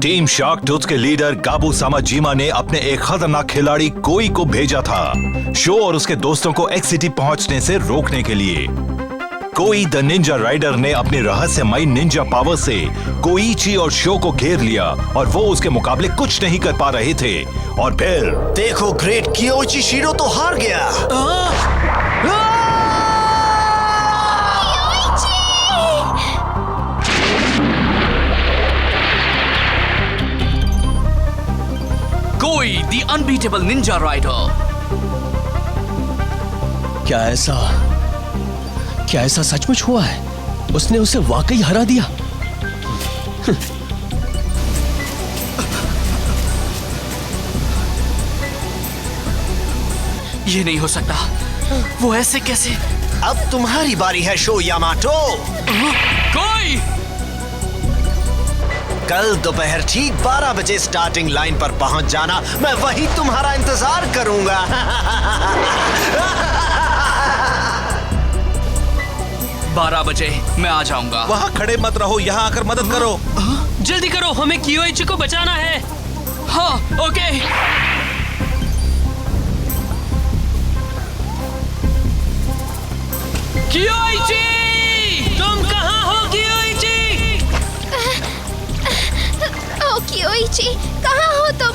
Team shark tooth के leader गाबू सामाजिमा ने अपने एक खतरनाक खिलाड़ी कोई को भेजा था शो और उसके दोस्तों को एक्स सिटी पहुंचने से रोकने के लिए। कोई द निंजा राइडर ने अपने रहस्यमयी निंजा पावर से कोईची और शो को घेर लिया और वो उसके मुकाबले कुछ नहीं कर पा रहे थे। और फिर देखो, ग्रेट कियोइची शिरो तो हार गया। कोई द अनबीटेबल निंजा राइडर। क्या ऐसा सचमुच हुआ है? उसने उसे वाकई हरा दिया। ये नहीं हो सकता। वो ऐसे कैसे? अब तुम्हारी बारी है शो यामाटो। कोई कल दोपहर ठीक 12 बजे स्टार्टिंग लाइन पर पहुंच जाना। मैं वहीं तुम्हारा इंतजार करूंगा। 12 बजे मैं आ जाऊंगा। वहाँ खड़े मत रहो, यहाँ आकर मदद करो। जल्दी करो, हमें कियोइची को बचाना है। हाँ, ओके। कियोइची! तुम कहाँ हो कियोइची? ओ कियोइची, कहाँ हो तुम?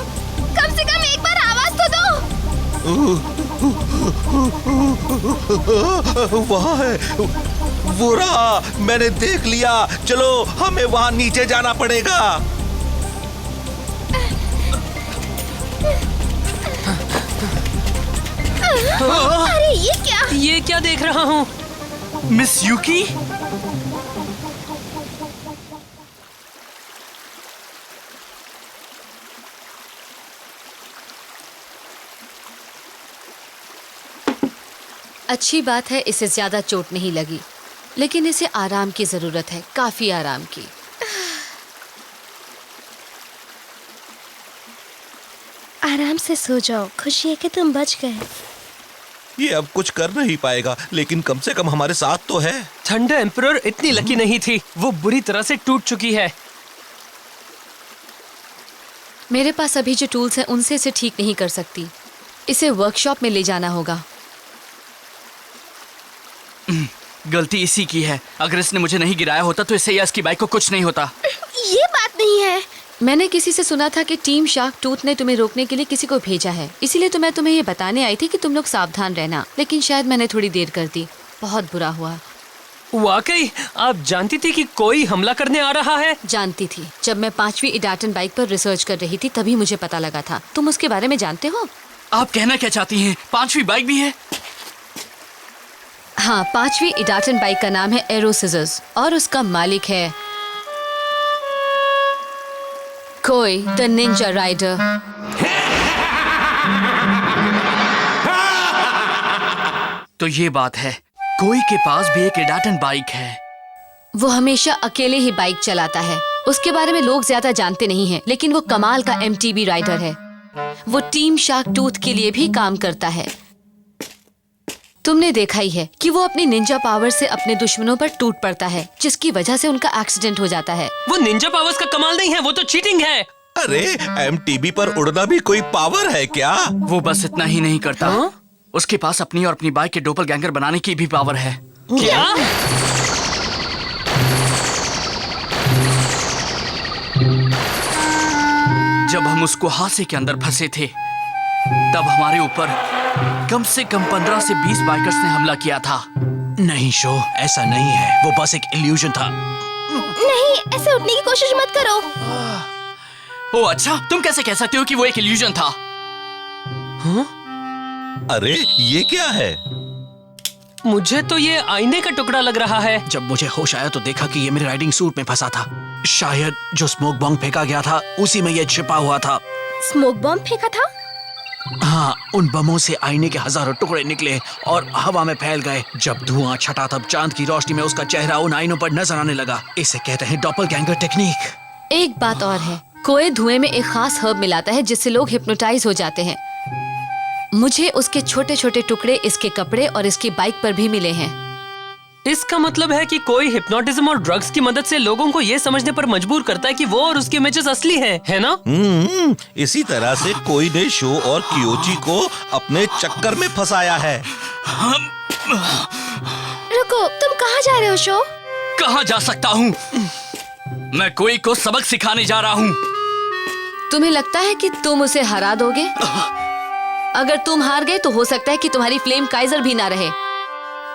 कम से कम एक बार आवाज तो दो। वहाँ है, वो रहा, मैंने देख लिया। चलो, हमें वहाँ नीचे जाना पड़ेगा। अरे ये क्या देख रहा हूँ? मिस यूकी? अच्छी बात है, इसे ज्यादा चोट नहीं लगी, लेकिन इसे आराम की जरूरत है, काफी आराम की। आराम से सो जाओ। खुशी है कि तुम बच गए। ये अब कुछ कर नहीं पाएगा, लेकिन कम से कम हमारे साथ तो है। थंडर एम्परर इतनी लकी नहीं थी, वो बुरी तरह से टूट चुकी है। मेरे पास अभी जो टूल्स हैं उनसे इसे ठीक नहीं कर सकती। इसे वर्कशॉप में ले जाना होगा। गलती इसी की है। अगर इसने मुझे नहीं गिराया होता तो इससे या इसकी बाइक को कुछ नहीं होता। ये बात नहीं है। मैंने किसी से सुना था कि टीम शार्क टूथ ने तुम्हें रोकने के लिए किसी को भेजा है, इसीलिए तो मैं तुम्हें ये बताने आई थी कि तुम लोग सावधान रहना, लेकिन शायद मैंने थोड़ी देर कर दी। बहुत बुरा हुआ। वाकई आप जानती थी कि कोई हमला करने आ रहा है? जानती थी। जब मैं 5वीं इडाटन बाइक पर रिसर्च कर रही थी तभी मुझे पता लगा था। तुम उसके बारे में जानते हो? आप कहना क्या चाहती हैं? 5वीं बाइक भी है? हाँ, 5वीं इडाटन बाइक का नाम है एरो सिजर्स और उसका मालिक है कोई द निंजा राइडर। तो ये बात है, कोई के पास भी एक इडाटन बाइक है। वो हमेशा अकेले ही बाइक चलाता है। उसके बारे में लोग ज्यादा जानते नहीं हैं, लेकिन वो कमाल का एमटीबी राइडर है। वो टीम शार्क टूथ के लिए भी काम करता है। तुमने देखा ही है कि वो अपनी निंजा पावर से अपने दुश्मनों पर टूट पड़ता है, जिसकी वजह से उनका एक्सीडेंट हो जाता है। वो निंजा पावर्स का कमाल नहीं है, वो तो चीटिंग है। अरे, एमटीबी पर उड़ना भी कोई पावर है क्या? वो बस इतना ही नहीं करता। उसके पास अपनी और अपनी बाइक के डोपलगैंगर बनाने की भी पावर है। क्या? जब हम उस कुहासे के अंदर फंसे थे, तब हमारे ऊपर कम से कम 15 से 20 बाइकर्स ने हमला किया था। नहीं शो, ऐसा नहीं है, वो बस एक इल्यूजन था। नहीं, ऐसे उठने की कोशिश मत करो। ओह अच्छा, तुम कैसे कह सकते हो कि वो एक इल्यूजन था? अरे, ये क्या है? मुझे तो ये आईने का टुकड़ा लग रहा है। जब मुझे होश आया तो देखा कि ये मेरे राइडिंग सूट में फंसा था। शायद जो स्मोक बॉम्ब फेंका गया था उसी में ये छिपा हुआ था। स्मोक बॉम्ब फेंका था? हाँ, उन बमों से आईने के हजारों टुकड़े निकले और हवा में फैल गए। जब धुआं छटा तब चांद की रोशनी में उसका चेहरा उन आईनों पर नजर आने लगा। इसे कहते हैं डॉपलगैंगर टेक्निक। एक बात और है, कोई धुएं में एक खास हर्ब मिलाता है जिससे लोग हिप्नोटाइज हो जाते हैं। मुझे उसके छोटे छोटे टुकड़े इसके कपड़े और इसकी बाइक पर भी मिले हैं। इसका मतलब है कि कोई हिप्नोटिज्म और ड्रग्स की मदद से लोगों को ये समझने पर मजबूर करता है कि वो और उसके इमेजेस असली है ना? इसी तरह से कोई ने शो और कियोची को अपने चक्कर में फंसाया है। रुको, तुम कहाँ जा रहे हो शो? कहाँ जा सकता हूँ? मैं कोई को सबक सिखाने जा रहा हूँ। तुम्हें लगता है कि तुम उसे हरा दोगे? अगर तुम हार गए तो हो सकता है कि तुम्हारी फ्लेम काइजर भी ना रहे।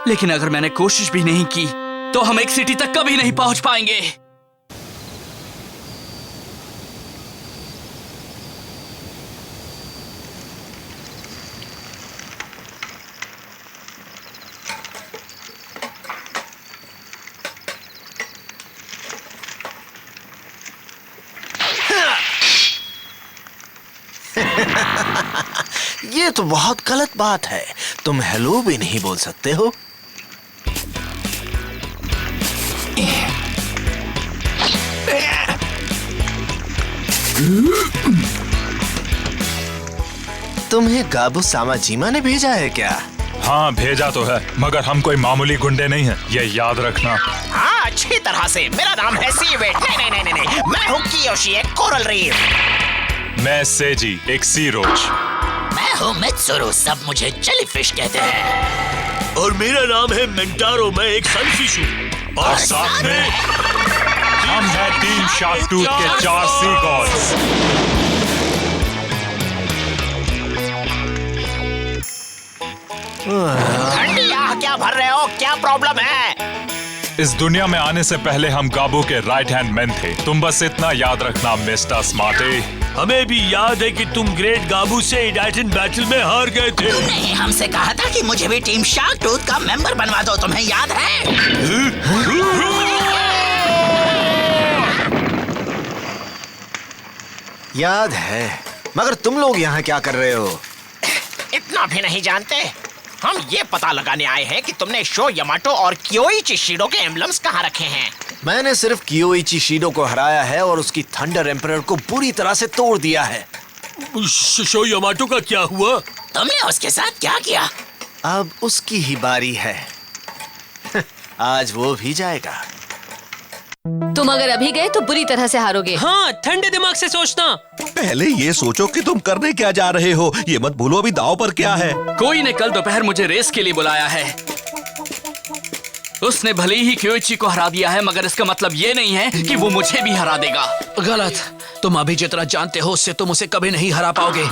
लेकिन अगर मैंने कोशिश भी नहीं की तो हम एक सिटी तक कभी नहीं पहुंच पाएंगे। ये तो बहुत गलत बात है। तुम हेलो भी नहीं बोल सकते हो। तुम्हें गाबू सामाजिमा ने भेजा है क्या? हाँ भेजा तो है, मगर हम कोई मामूली गुंडे नहीं हैं, ये याद रखना। हाँ अच्छी तरह से। मेरा नाम है सीवेट। नहीं, मैं हूँ कियोशी, एक कोरल रीफ। मैं सेजी, एक सी रोच। मैं हूँ मित्सुरु, सब मुझे जेलीफिश कहते हैं। और मेरा नाम है मेंटारो, मैं एक सनफिश हूँ। और साथ में हम हैं टीम शार्क टूथ के 4 सी गॉड्स। ठंडी आह क्या भर रहे हो? क्या प्रॉब्लम है? इस दुनिया में आने से पहले हम गाबू के राइट हैंड मैन थे। तुम बस इतना याद रखना मिस्टर स्मार्टी। हमें भी याद है कि तुम ग्रेट गाबू से इडाइटन बैटल में हार गए थे। तुमने हमसे कहा था कि मुझे भी टीम शार्क टूथ का मेंबर बनवा दो, तुम्हें याद है? याद है, मगर तुम लोग यहाँ क्या कर रहे हो? इतना भी नहीं जानते। हम ये पता लगाने आए हैं कि तुमने शो यामाटो और कियोइची शिडो के एम्बलम्स कहाँ रखे हैं। मैंने सिर्फ कियोइची शिडो को हराया है और उसकी थंडर एम्परर को बुरी तरह से तोड़ दिया है। शो यामाटो का क्या हुआ? तुमने उसके साथ क्या किया? अब उसकी ही बारी है। आज वो भी जाएगा। तुम अगर अभी गए तो बुरी तरह से हारोगे। हाँ, ठंडे दिमाग से सोचना। पहले ये सोचो कि तुम करने क्या जा रहे हो। ये मत भूलो अभी दांव पर क्या है। कोई ने कल दोपहर मुझे रेस के लिए बुलाया है। उसने भले ही कियोइची को हरा दिया है, मगर इसका मतलब ये नहीं है कि वो मुझे भी हरा देगा। गलत। तुम अभी जितना जानते हो उससे तुम उसे कभी नहीं हरा पाओगे।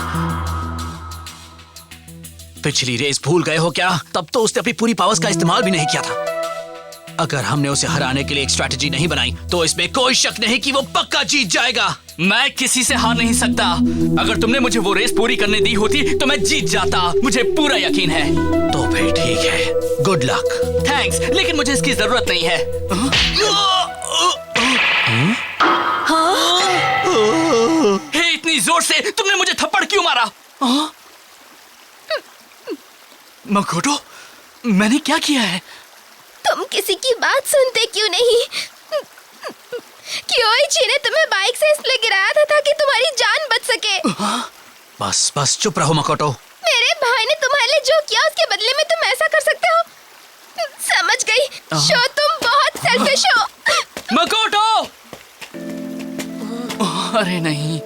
पिछली रेस भूल गए हो क्या? तब तो उसने अपनी पूरी पावर्स का इस्तेमाल भी नहीं किया था। अगर हमने उसे हराने के लिए एक स्ट्रैटेजी नहीं बनाई तो इसमें कोई शक नहीं कि वो पक्का जीत जाएगा। मैं किसी से हार नहीं सकता। अगर तुमने मुझे वो रेस पूरी करने दी होती तो मैं जीत जाता, मुझे पूरा यकीन है। तो फिर ठीक है, गुड लक। थैंक्स, लेकिन मुझे इसकी जरूरत नहीं है। हे, इतनी जोर से तुमने मुझे थप्पड़ क्यों मारा? मकोटो, मैंने क्या किया है? तुम किसी की बात सुनते क्यों नहीं? कियोइची ने तुम्हें बाइक से इसलिए गिराया था ताकि तुम्हारी जान बच सके। बस बस चुप रहो मकोटो। मेरे भाई ने तुम्हारे लिए जो किया उसके बदले में तुम ऐसा कर सकते हो? समझ गई। शो, तुम बहुत सेल्फिश हो। मकोटो! अरे नहीं।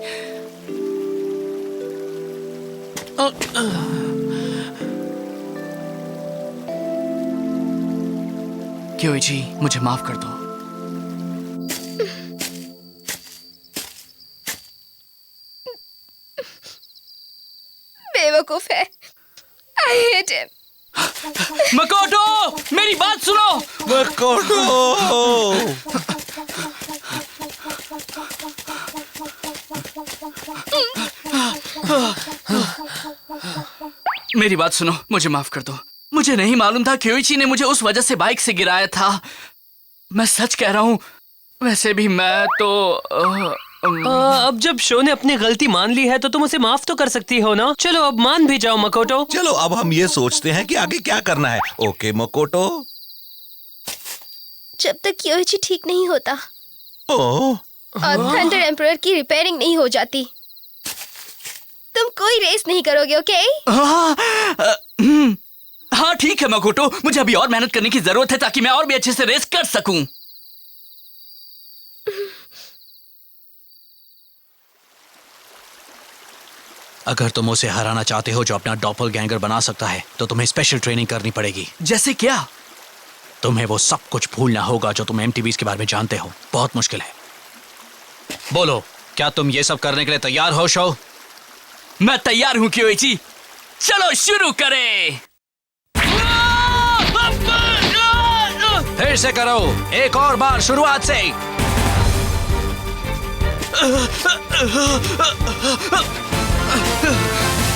कियोइची, मुझे माफ कर दो। बेवकूफ है। I hate him. मकोटो, मेरी बात सुनो। मकोटो! मेरी बात सुनो, मुझे माफ कर दो। मुझे नहीं मालूम था कियोइची ने मुझे उस वजह से बाइक से गिराया था। मैं सच कह रहा हूँ। वैसे भी मैं तो अब जब शो ने अपनी गलती मान ली है तो तुम उसे माफ तो कर सकती हो ना। चलो अब मान भी जाओ मकोटो। चलो अब हम ये सोचते हैं कि आगे क्या करना है। ओके मकोटो। जब तक कियोइची ठीक नहीं होता ओह, और थंडर एम्परर की रिपेयरिंग नहीं हो जाती, तुम कोई रेस नहीं करोगे, ओके? हाँ ठीक है मकोटो, मुझे अभी और मेहनत करने की जरूरत है ताकि मैं और भी अच्छे से रेस कर सकूं। अगर तुम उसे हराना चाहते हो जो अपना डॉपलगैंगर बना सकता है, तो तुम्हें स्पेशल ट्रेनिंग करनी पड़ेगी। जैसे क्या? तुम्हें वो सब कुछ भूलना होगा जो तुम एमटीवीज के बारे में जानते हो। बहुत मुश्किल है। बोलो, क्या तुम ये सब करने के लिए तैयार हो शो? मैं तैयार हूँ क्योइची। चलो शुरू करें। फिर से करो, एक और बार शुरुआत से।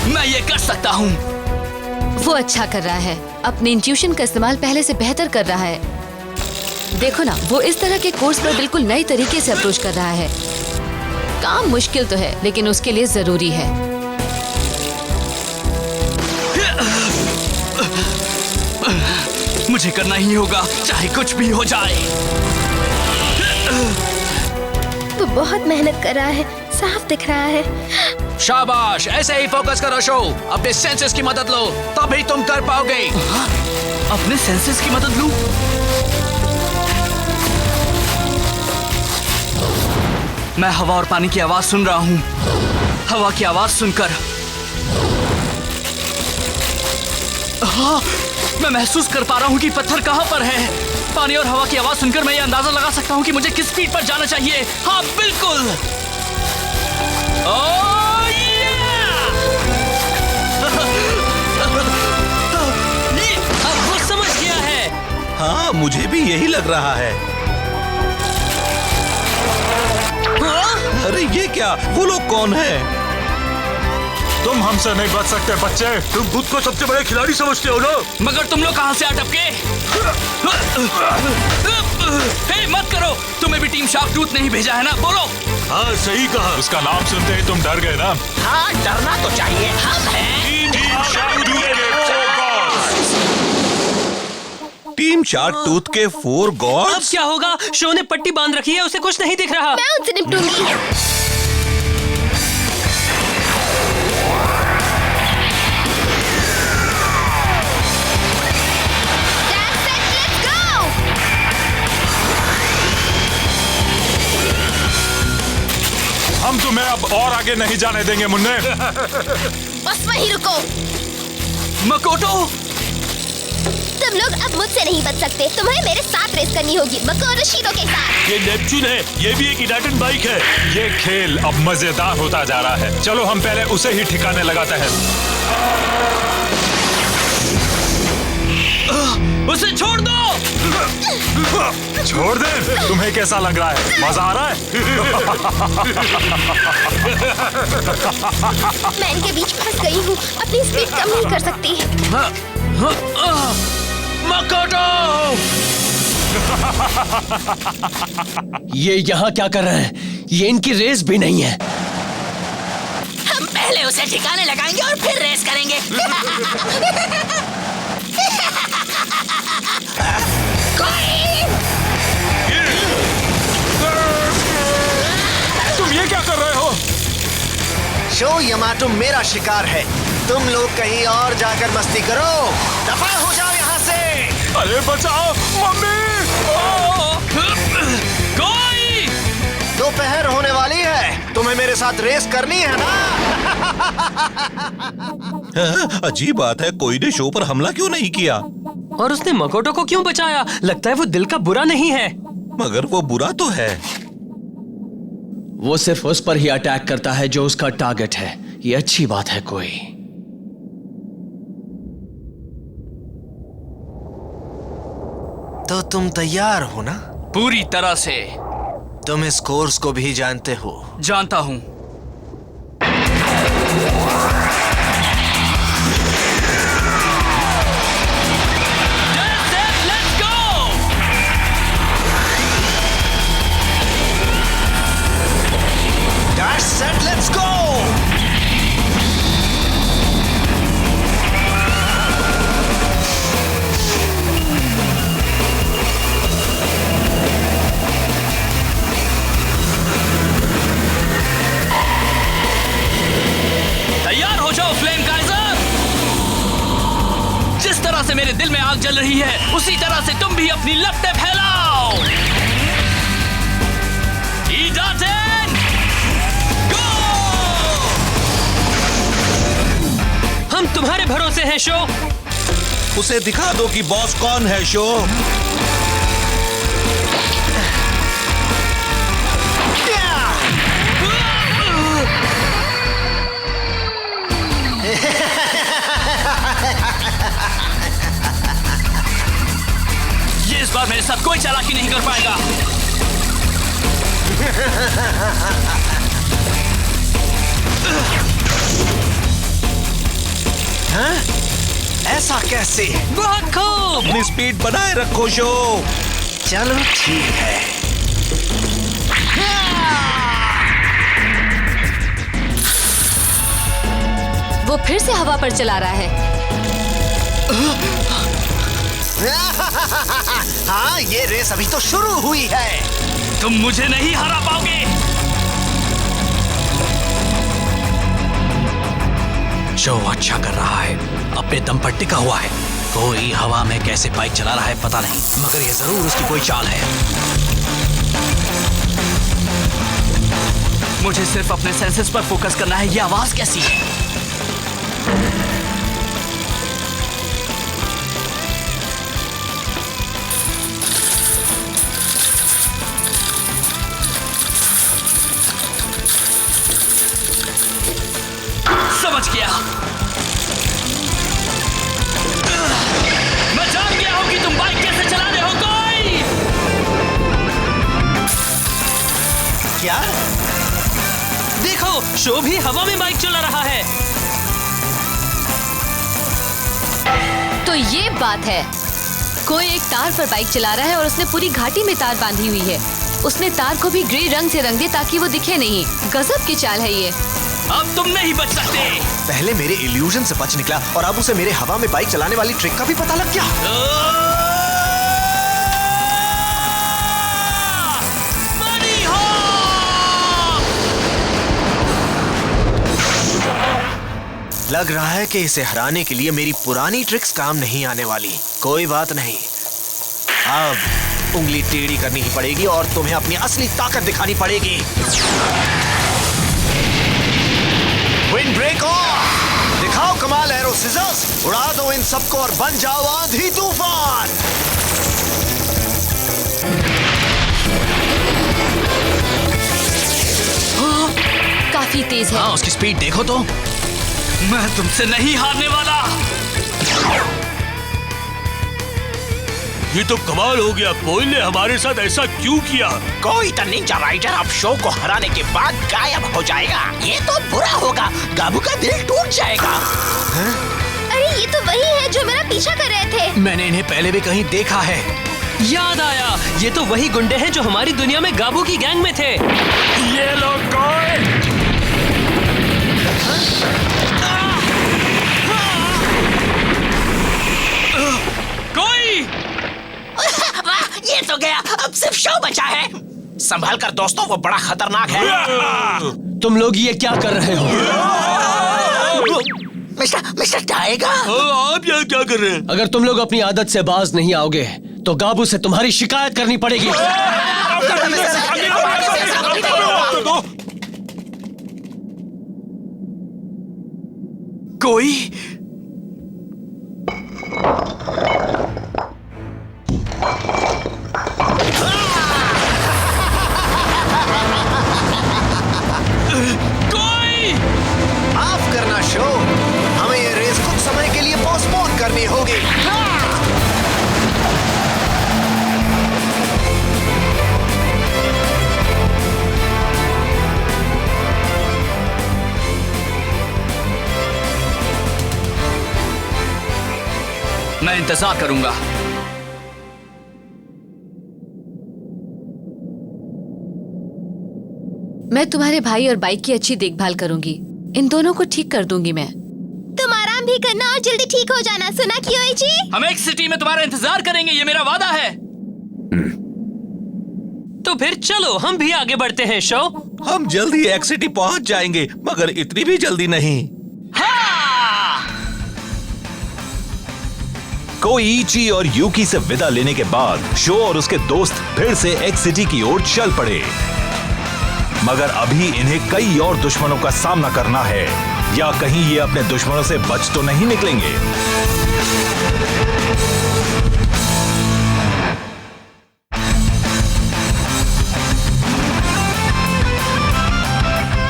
मैं ये कर सकता हूँ। वो अच्छा कर रहा है, अपने इंट्यूशन का इस्तेमाल पहले से बेहतर कर रहा है। देखो ना, वो इस तरह के कोर्स पर बिल्कुल नए तरीके से अप्रोच कर रहा है। काम मुश्किल तो है, लेकिन उसके लिए जरूरी है। मुझे करना ही होगा, चाहे कुछ भी हो जाए। वो बहुत मेहनत कर रहा है, साफ दिख रहा है। शाबाश, ऐसे ही फोकस करो शो। अपने सेंसेस की मदद लो, तभी तुम कर पाओगे। अपने सेंसेस की मदद लूं? मैं हवा और पानी की आवाज सुन रहा हूँ। हवा की आवाज सुनकर हाँ, मैं महसूस कर पा रहा हूँ कि पत्थर कहाँ पर है। पानी और हवा की आवाज सुनकर मैं ये अंदाजा लगा सकता हूँ कि मुझे किस स्पीड पर जाना चाहिए। हाँ बिल्कुल। अब वो समझ गया है। हाँ, मुझे भी यही लग रहा है। अरे ये क्या? वो लोग कौन है? तुम हमसे नहीं बच सकते बच्चे। तुम खुद को सबसे बड़े खिलाड़ी समझते हो ना? मगर तुम लोग कहाँ से आ टपके? हे, मत करो। तुम्हें भी टीम शार्क टूथ ने ही भेजा है ना? बोलो। हाँ, सही कहा। उसका नाम सुनते ही तुम डर गए ना? हाँ, डरना तो चाहिए। हम हैं टीम शार्क टूथ के 4 अब गॉड्स। क्या होगा? शो ने पट्टी बांध रखी है, उसे कुछ नहीं दिख रहा। मैं उनसे निपटूंगी। हम तुम्हें अब और आगे नहीं जाने देंगे मुन्ने। बस वहीं रुको। मकोटो, तुम लोग अब मुझसे नहीं बच सकते। तुम्हें मेरे साथ रेस करनी होगी, मकोटो शीरो के साथ। ये नेपच्यून है, ये भी एक इडाटन बाइक है। ये खेल अब मजेदार होता जा रहा है। चलो हम पहले उसे ही ठिकाने लगाते हैं। उसे छोड़ दो। छोड़ दे। तुम्हें कैसा लग रहा है? मजा आ रहा है? मैं इनके बीच फंस गई हूँ, अपनी स्पीड कम नहीं कर सकती। मकोटो! ये यहाँ क्या कर रहे हैं? ये इनकी रेस भी नहीं है। हम पहले उसे ठिकाने लगाएंगे और फिर रेस करेंगे। तुम ये क्या कर रहे हो? शो यमाटो मेरा शिकार है। तुम लोग कहीं और जाकर मस्ती करो। दफा हो जाओ यहाँ से। अरे बचाओ मम्मी! कोई! दोपहर होने वाली है। तुम्हें मेरे साथ रेस करनी है ना? अजीब बात है, कोई ने शो पर हमला क्यों नहीं किया? और उसने मकोटो को क्यों बचाया? लगता है वो दिल का बुरा नहीं है। मगर वो बुरा तो है। वो सिर्फ उस पर ही अटैक करता है जो उसका टारगेट है। ये अच्छी बात है कोई। तो तुम तैयार हो ना? पूरी तरह से। तुम इस कोर्स को भी जानते हो? जानता हूँ। That's set, let's go! तरह से मेरे दिल में आग जल रही है, उसी तरह से तुम भी अपनी लपटें फैलाओ। ईडाटेन, गो! हम तुम्हारे भरोसे हैं शो। उसे दिखा दो कि बॉस कौन है शो। ये इस बार मेरे साथ कोई चालाकी नहीं कर पाएगा। हाँ? ऐसा कैसे? बहुत खूब। अपनी स्पीड बनाए रखो शो। चलो ठीक है। वो फिर से हवा पर चला रहा है। हाँ, ये रेस अभी तो शुरू हुई है। तुम मुझे नहीं हरा पाओगे। शो अच्छा कर रहा है, अपने दम पर टिका हुआ है। कोई हवा में कैसे बाइक चला रहा है पता नहीं, मगर ये जरूर उसकी कोई चाल है। मुझे सिर्फ अपने सेंसेस पर फोकस करना है। ये आवाज कैसी है? समझ गया। मैं जान गया हूं कि तुम बाइक कैसे चला रहे हो। कोई क्या? देखो, शो भी हवा में बाइक चला रहा है। तो ये बात है, कोई एक तार पर बाइक चला रहा है और उसने पूरी घाटी में तार बांधी हुई है। उसने तार को भी ग्रे रंग से रंग दिया ताकि वो दिखे नहीं। गजब की चाल है ये। अब तुम नहीं बच सकते। पहले मेरे इल्यूजन से बच निकला और अब उसे मेरे हवा में बाइक चलाने वाली ट्रिक का भी पता लग गया। बड़ी हो! लग रहा है कि इसे हराने के लिए मेरी पुरानी ट्रिक्स काम नहीं आने वाली। कोई बात नहीं, अब उंगली टेढ़ी करनी ही पड़ेगी और तुम्हें अपनी असली ताकत दिखानी पड़ेगी। Wind break on! दिखाओ कमाल एरो सिजर्स, उड़ा दो इन सबको और बन जाओ आंधी तूफान। काफी तेज है। हाँ, उसकी स्पीड देखो तो। मैं तुमसे नहीं हारने वाला। ये तो कमाल हो गया। कोई ने हमारे साथ ऐसा क्यों किया? कोई द निंजा राइडर अब शो को हराने के बाद गायब हो जाएगा। ये तो बुरा होगा। गाबू का दिल टूट जाएगा। अरे ये तो वही है जो मेरा पीछा कर रहे थे। मैंने इन्हें पहले भी कहीं देखा है। याद आया, ये तो वही गुंडे हैं जो हमारी दुनिया में गाबू की गैंग में थे। ये लोग कौन? कोई ये तो गया, अब सिर्फ शो बचा है। संभाल कर दोस्तों, वो बड़ा खतरनाक है। तुम लोग ये क्या कर रहे हो? मिस्टर टाइगर, आप यहाँ क्या कर रहे हैं? अगर तुम लोग अपनी आदत से बाज नहीं आओगे तो गाबू से तुम्हारी शिकायत करनी पड़ेगी। कोई माफ करना शो, हमें ये रेस कुछ समय के लिए पोस्टपोन करनी होगी। मैं इंतजार करूंगा। मैं तुम्हारे भाई और बाइक की अच्छी देखभाल करूंगी। इन दोनों को ठीक कर दूंगी मैं। तुम आराम भी करना और जल्दी ठीक हो जाना। सुना कियोइची? हम एक सिटी में तुम्हारा इंतजार करेंगे, ये मेरा वादा है। तो फिर चलो हम भी आगे बढ़ते हैं शो। हम जल्दी एक सिटी पहुंच जाएंगे, मगर इतनी भी जल्दी नहीं। हाँ! कोईची और यूकी से विदा लेने के बाद शो और उसके दोस्त फिर से एक्स सिटी की ओर चल पड़े। मगर अभी इन्हें कई और दुश्मनों का सामना करना है, या कहीं ये अपने दुश्मनों से बच तो नहीं निकलेंगे।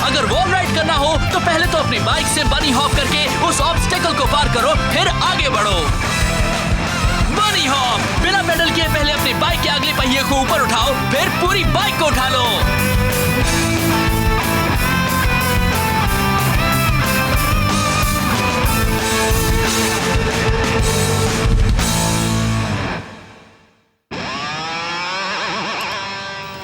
अगर वॉल राइड करना हो तो पहले तो अपनी बाइक से बनी हॉप करके उस ऑब्स्टेकल को पार करो, फिर आगे बढ़ो। बनी हॉप, बिना पेडल किए पहले अपनी बाइक के अगले पहिए को ऊपर उठाओ, फिर पूरी बाइक को उठा लो।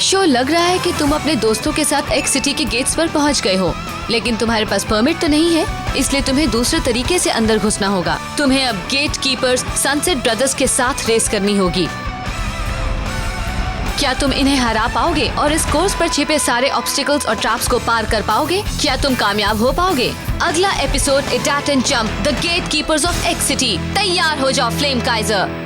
शो, लग रहा है कि तुम अपने दोस्तों के साथ एक्स सिटी के गेट्स पर पहुंच गए हो, लेकिन तुम्हारे पास परमिट तो नहीं है, इसलिए तुम्हें दूसरे तरीके से अंदर घुसना होगा। तुम्हें अब गेट कीपर्स सनसेट ब्रदर्स के साथ रेस करनी होगी। क्या तुम इन्हें हरा पाओगे और इस कोर्स पर छिपे सारे ऑब्स्टिकल्स और ट्रैप्स को पार कर पाओगे? क्या तुम कामयाब हो पाओगे? अगला episode it and jump the gatekeepers of X city. तैयार हो जाओ फ्लेम काइजर।